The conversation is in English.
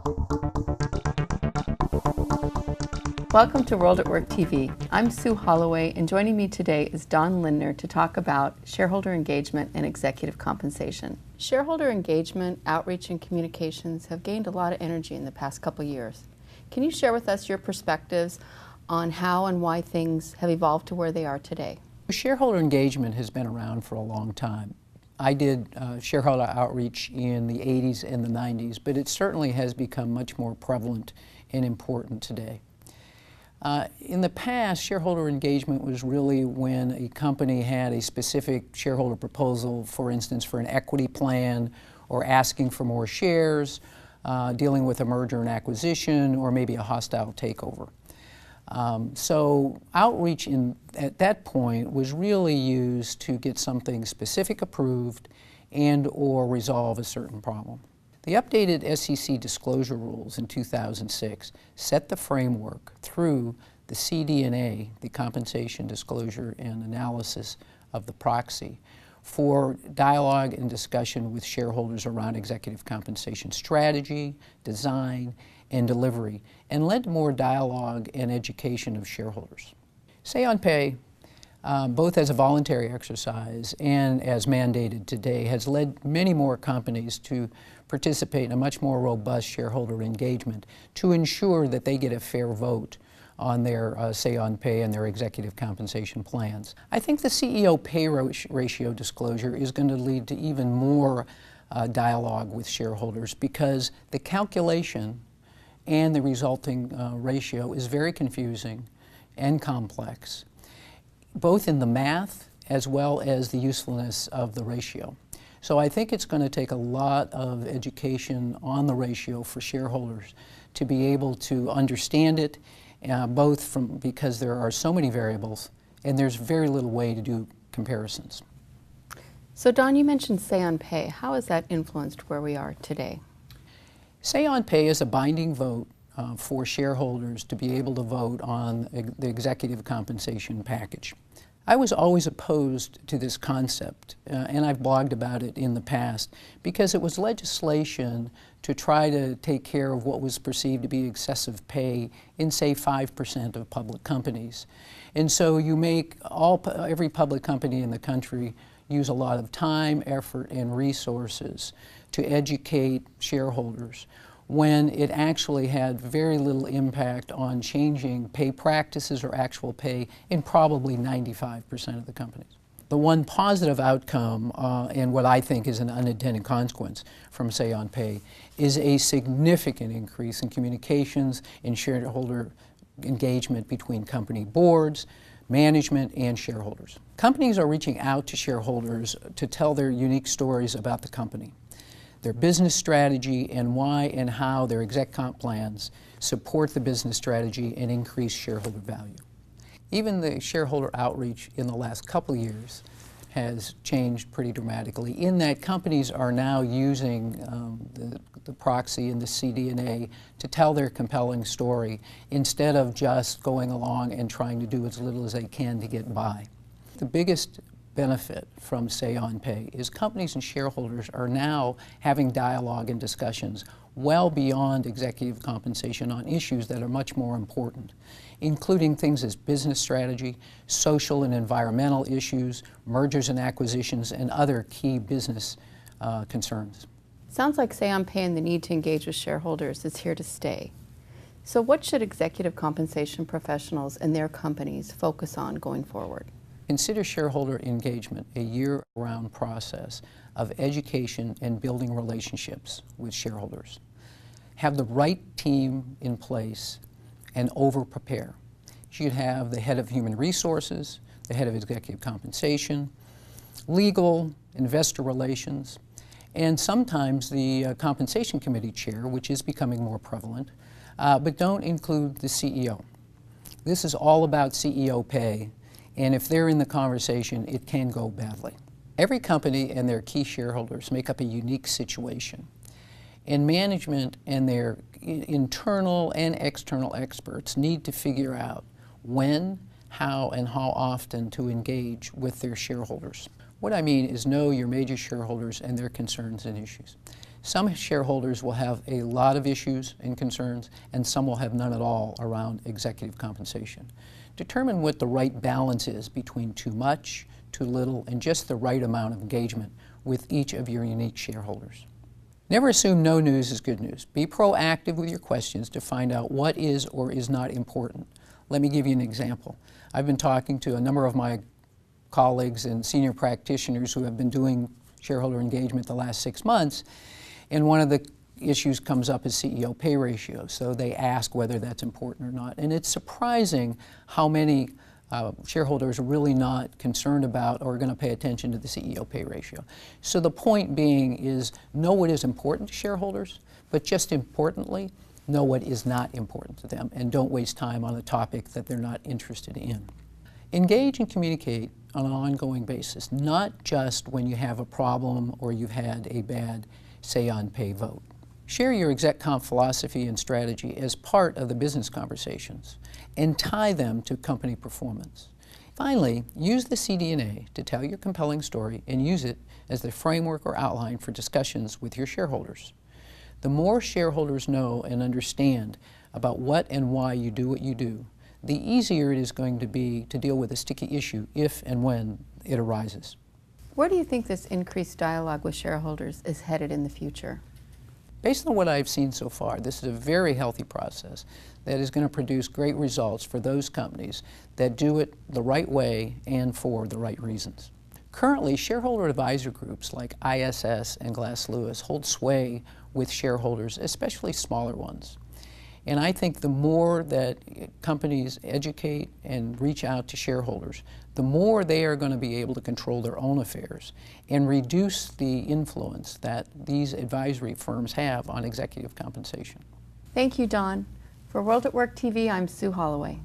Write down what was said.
Welcome to WorldatWork TV. I'm Sue Holloway, and joining me today is Don Lindner to talk about shareholder engagement and executive compensation. Shareholder engagement, outreach, and communications have gained a lot of energy in the past couple years. Can you share with us your perspectives on how and why things have evolved to where they are today? Shareholder engagement has been around for a long time. I did shareholder outreach in the 80s and the 90s, but it certainly has become much more prevalent and important today. In the past, shareholder engagement was really when a company had a specific shareholder proposal, for instance, for an equity plan, or asking for more shares, dealing with a merger and acquisition, or maybe a hostile takeover. So outreach at that point was really used to get something specific approved and or resolve a certain problem. The updated SEC disclosure rules in 2006 set the framework through the CD&A, the Compensation Disclosure and Analysis of the Proxy, for dialogue and discussion with shareholders around executive compensation strategy, design, and delivery, and led to more dialogue and education of shareholders. Say on Pay, both as a voluntary exercise and as mandated today, has led many more companies to participate in a much more robust shareholder engagement to ensure that they get a fair vote on their Say on Pay and their executive compensation plans. I think the CEO pay ratio disclosure is going to lead to even more dialogue with shareholders, because the calculation and the resulting ratio is very confusing and complex, both in the math as well as the usefulness of the ratio. So I think it's going to take a lot of education on the ratio for shareholders to be able to understand it, because there are so many variables and there's very little way to do comparisons. So Don, you mentioned Say on Pay. How has that influenced where we are today? Say on Pay is a binding vote for shareholders to be able to vote on the executive compensation package. I was always opposed to this concept, and I've blogged about it in the past, because it was legislation to try to take care of what was perceived to be excessive pay in, say, 5% of public companies. And so you make every public company in the country use a lot of time, effort, and resources to educate shareholders, when it actually had very little impact on changing pay practices or actual pay in probably 95% of the companies. The one positive outcome, and what I think is an unintended consequence from Say on Pay, is a significant increase in communications and shareholder engagement between company boards, management, and shareholders. Companies are reaching out to shareholders to tell their unique stories about the company, their business strategy, and why and how their exec comp plans support the business strategy and increase shareholder value. Even the shareholder outreach in the last couple of years has changed pretty dramatically, in that companies are now using the proxy and the CD&A to tell their compelling story, instead of just going along and trying to do as little as they can to get by. The biggest benefit from Say on Pay is companies and shareholders are now having dialogue and discussions well beyond executive compensation on issues that are much more important, including things as business strategy, social and environmental issues, mergers and acquisitions, and other key business concerns. Sounds like Say on Pay and the need to engage with shareholders is here to stay. So what should executive compensation professionals and their companies focus on going forward? Consider shareholder engagement a year-round process of education and building relationships with shareholders. Have the right team in place and over-prepare. You should have the head of human resources, the head of executive compensation, legal, investor relations, and sometimes the compensation committee chair, which is becoming more prevalent, but don't include the CEO. This is all about CEO pay, and if they're in the conversation, it can go badly. Every company and their key shareholders make up a unique situation, and management and their internal and external experts need to figure out when, how, and how often to engage with their shareholders. What I mean is know your major shareholders and their concerns and issues. Some shareholders will have a lot of issues and concerns, and some will have none at all around executive compensation. Determine what the right balance is between too much, too little, and just the right amount of engagement with each of your unique shareholders. Never assume no news is good news. Be proactive with your questions to find out what is or is not important. Let me give you an example. I've been talking to a number of my colleagues and senior practitioners who have been doing shareholder engagement the last 6 months, and one of the issues comes up is CEO pay ratio. So they ask whether that's important or not. And it's surprising how many shareholders are really not concerned about or are going to pay attention to the CEO pay ratio. So the point being is know what is important to shareholders, but just importantly, know what is not important to them, and don't waste time on a topic that they're not interested in. Engage and communicate on an ongoing basis, not just when you have a problem or you've had a bad say-on-pay vote. Share your exec comp philosophy and strategy as part of the business conversations and tie them to company performance. Finally, use the CD&A to tell your compelling story and use it as the framework or outline for discussions with your shareholders. The more shareholders know and understand about what and why you do what you do, the easier it is going to be to deal with a sticky issue if and when it arises. Where do you think this increased dialogue with shareholders is headed in the future? Based on what I've seen so far, this is a very healthy process that is going to produce great results for those companies that do it the right way and for the right reasons. Currently, shareholder advisor groups like ISS and Glass Lewis hold sway with shareholders, especially smaller ones. And I think the more that companies educate and reach out to shareholders, the more they are going to be able to control their own affairs and reduce the influence that these advisory firms have on executive compensation. Thank you, Don. For World at Work TV, I'm Sue Holloway.